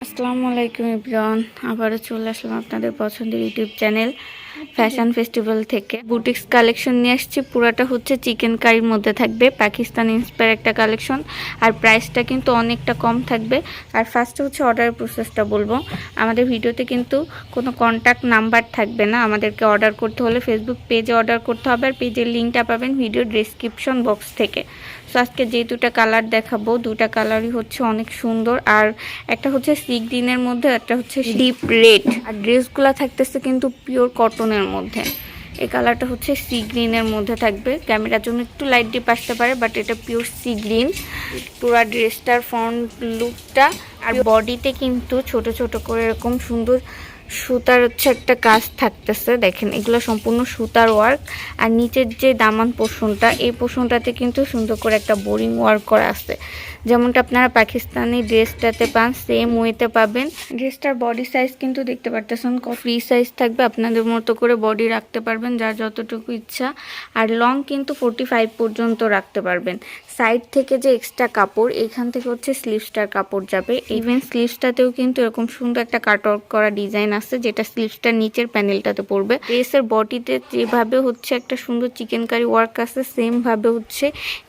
আসসালামু আলাইকুম এভরিওয়ান, আবারও চলে আসলাম আপনাদের পছন্দের ইউটিউব চ্যানেল ফ্যাশন ফেস্টিভ্যাল থেকে। বুটিক্স কালেকশন নিয়ে আসছি, পুরাটা হচ্ছে চিকেন কারির মধ্যে থাকবে, পাকিস্তান ইন্সপায়ার একটা কালেকশন। আর প্রাইসটা কিন্তু অনেকটা কম থাকবে। আর ফার্স্টে হচ্ছে অর্ডার প্রসেসটা বলবো। আমাদের ভিডিওতে কিন্তু কোনো কন্ট্যাক্ট নাম্বার থাকবে না, আমাদেরকে অর্ডার করতে হলে ফেসবুক পেজে অর্ডার করতে হবে। আর পেজের লিঙ্কটা পাবেন ভিডিও ডেসক্রিপশন বক্স থেকে। সো আজকে যে দুটা কালার দেখাবো, দুটা কালারই হচ্ছে অনেক সুন্দর। আর একটা হচ্ছে সি গ্রিনের মধ্যে, একটা হচ্ছে ডিপ রেড। আর ড্রেসগুলো থাকতেছে কিন্তু পিওর কটনের মধ্যে। এই কালারটা হচ্ছে সি গ্রিনের মধ্যে থাকবে, ক্যামেরার জন্য একটু লাইট ডিপ আসতে পারে, বাট এটা পিওর সি গ্রিন। পুরা ড্রেসটার ফ্রন্ট লুকটা আর বডিতে কিন্তু ছোট ছোট করে এরকম সুন্দর সুতার হচ্ছে একটা কাজ থাকতেছে, দেখেন এগুলো সম্পূর্ণ সুতার ওয়ার্ক। আর নিচের যে দামান পোর্শনটা, এই পোর্শনটাতে কিন্তু সুন্দর করে একটা বোরিং ওয়ার্ক করা আছে, যেমনটা আপনারা পাকিস্তানি ড্রেসটাতে পান সেম ওয়েতে পাবেন। ড্রেসটার বডি সাইজ কিন্তু দেখতে পারতেছেন ফ্রি সাইজ থাকবে, আপনাদের মতো করে বডি রাখতে পারবেন যার যতটুকু ইচ্ছা। আর লং কিন্তু 45 পর্যন্ত রাখতে পারবেন। সাইড থেকে যে এক্সট্রা কাপড়, এখান থেকে হচ্ছে স্লিভসটার কাপড় যাবে। ইভেন স্লিভসটাতেও কিন্তু এরকম সুন্দর একটা কাটওয়ার্ক করা ডিজাইন আছে, যেটা স্লিভসটার নিচের প্যানেলটাতে পড়বে। ড্রেসের বডিতে যেভাবে হচ্ছে একটা সুন্দর চিকেন কারি ওয়ার্ক আছে, সেম ভাবে হচ্ছে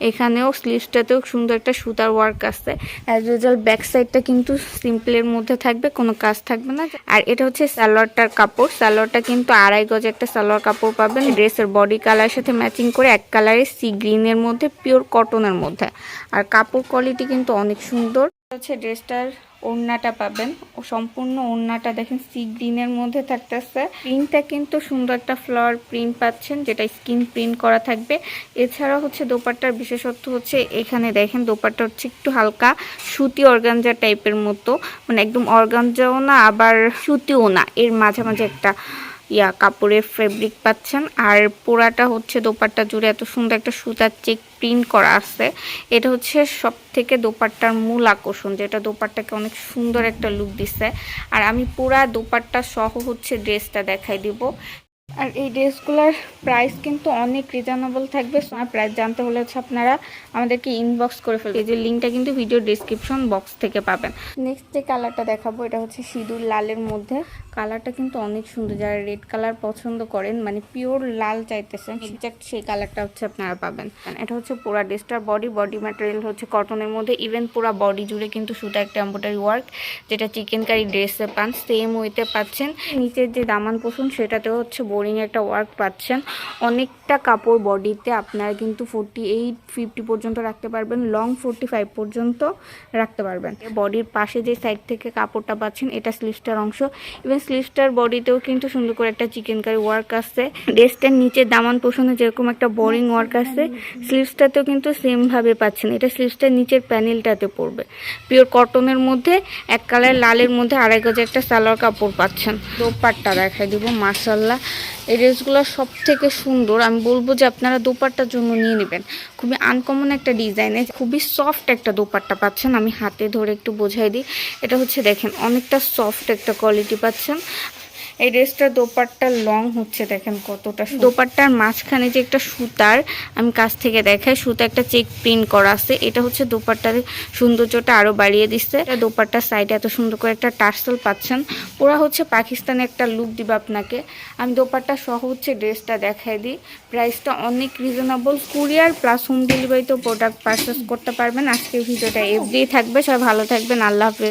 এখানেও স্লিভসটাতেও সুন্দর একটা সুতার ওয়ার্ক আছে। অ্যাজ রেজাল্ট ব্যাক সাইডটা কিন্তু সিম্পলের মধ্যে থাকবে, কোনো কাজ থাকবে না। আর এটা হচ্ছে সালোয়ারটার কাপড়, সালোয়ারটা কিন্তু 2.5 গজ একটা সালোয়ার কাপড় পাবেন। ড্রেসের বডি কালারের সাথে ম্যাচিং করে এক কালারের সি গ্রিনের মধ্যে, পিওর কটনের মধ্যে। আর কাপড় কোয়ালিটি কিন্তু অনেক সুন্দর। হচ্ছে ড্রেসটার ওড়নাটা পাবেন, ও সম্পূর্ণ ওড়নাটা দেখেন সি গ্রিনের মধ্যে থাকতেছে। প্রিন্টটা কিন্তু সুন্দর একটা ফ্লাওয়ার প্রিন্ট পাচ্ছেন, যেটা স্কিন প্রিন্ট করা থাকবে। এছাড়া হচ্ছে দোপাট্টার বিশেষত্ব হচ্ছে এখানে দেখেন দোপাট্টা হচ্ছে একটু হালকা সুতি অর্গানজা টাইপের মতো, মানে একদম অর্গানজাও না আবার সুতিও না, এর মাঝামাঝি একটা কাপড়ের ফেব্রিক পাচ্ছেন। আর পোড়াটা হচ্ছে দোপাট্টা জুড়ে এত সুন্দর একটা সুতার চেক প্রিন্ট করা আছে। এটা হচ্ছে সব থেকে দোপাট্টার মূল আকর্ষণ, যেটা দোপাট্টাকে অনেক সুন্দর একটা লুক দিচ্ছে। আর আমি পুরা দোপাট্টা সহ হচ্ছে ড্রেসটা দেখাই দিব। আর এই ড্রেসগুলোর প্রাইস কিন্তু অনেক রিজনেবল থাকবে। আর প্রাইস জানতে হলে হচ্ছে আপনারা আমাদেরকে ইনবক্স করে ফেলবেন, যে লিঙ্কটা কিন্তু ভিডিও ডিসক্রিপশন বক্স থেকে পাবেন। নেক্সট যে কালারটা দেখাবো, এটা হচ্ছে সিঁদুর লালের মধ্যে। কালারটা কিন্তু অনেক সুন্দর, যারা রেড কালার পছন্দ করেন, মানে পিওর লাল চাইতেছেন, এক্সাক্ট সেই কালারটা হচ্ছে আপনারা পাবেন। এটা হচ্ছে পুরা ড্রেসটার বডি ম্যাটেরিয়াল হচ্ছে কটনের মধ্যে। ইভেন পুরা বডি জুড়ে কিন্তু সুতা একটা এমব্রয়ডারি ওয়ার্ক, যেটা চিকেন কারি ড্রেসে পান সেম ওয়েতে পাচ্ছেন। নিচের যে দামান পোষণ, সেটাতেও হচ্ছে বোরিং একটা ওয়ার্ক পাচ্ছেন। অনেকটা কাপড় বডিতে, আপনারা কিন্তু 48-50 পর্যন্ত রাখতে পারবেন, লং 45 পর্যন্ত রাখতে পারবেন। বডির পাশে যে সাইড থেকে কাপড়টা পাচ্ছেন, এটা স্লিভসটার অংশ। ইভেন স্লিভসটার বডিতেও কিন্তু সুন্দর করে একটা চিকেন কারি ওয়ার্ক আছে। ড্রেসটার নিচে দামান পোষণে যেরকম একটা বোরিং ওয়ার্ক আছে, স্লিভসটাতেও কিন্তু সেম ভাবে পাচ্ছেন। এটা স্লিভসটার নিচের প্যানেলটাতে পড়বে, পিওর কটনের মধ্যে এক কালার লালের মধ্যে 2.5 গজ একটা সালোয়ার কাপড় পাচ্ছেন। দোপাট্টা দেখাই দিব, মাশাআল্লাহ এই ড্রেসগুলো সব থেকে সুন্দর। আমি বলবো যে আপনারা দোপাট্টার জন্য নিয়ে নেবেন, খুবই আনকমন একটা ডিজাইনে খুবই সফট একটা দোপাট্টা পাচ্ছেন। আমি হাতে ধরে একটু বোঝাই দিই, এটা হচ্ছে দেখেন অনেকটা সফট একটা কোয়ালিটি পাচ্ছেন। এই ড্রেসটার দোপাট্টার লং হচ্ছে দেখেন কতটা, দোপাট্টার মাঝখানে যে একটা সুতার, আমি কাছ থেকে দেখাই, সুতা একটা চেক প্রিন্ট করা আছে। এটা হচ্ছে দোপাট্টার সৌন্দর্যটা আরো বাড়িয়ে দিচ্ছে। দোপাট্টার সাইডে এত সুন্দর করে একটা টার্সেল পাচ্ছেন, পুরা হচ্ছে পাকিস্তানি একটা লুক দিবে আপনাকে। আমি দোপাট্টা সহ হচ্ছে ড্রেসটা দেখাই দিই। প্রাইসটা অনেক রিজনেবল, কুরিয়ার প্লাস হোম ডেলিভারিতেও প্রোডাক্ট পারচেস করতে পারবেন। আজকের ভিডিওটা এফডি থাকবে, সবাই ভালো থাকবেন, আল্লাহ হাফেজ।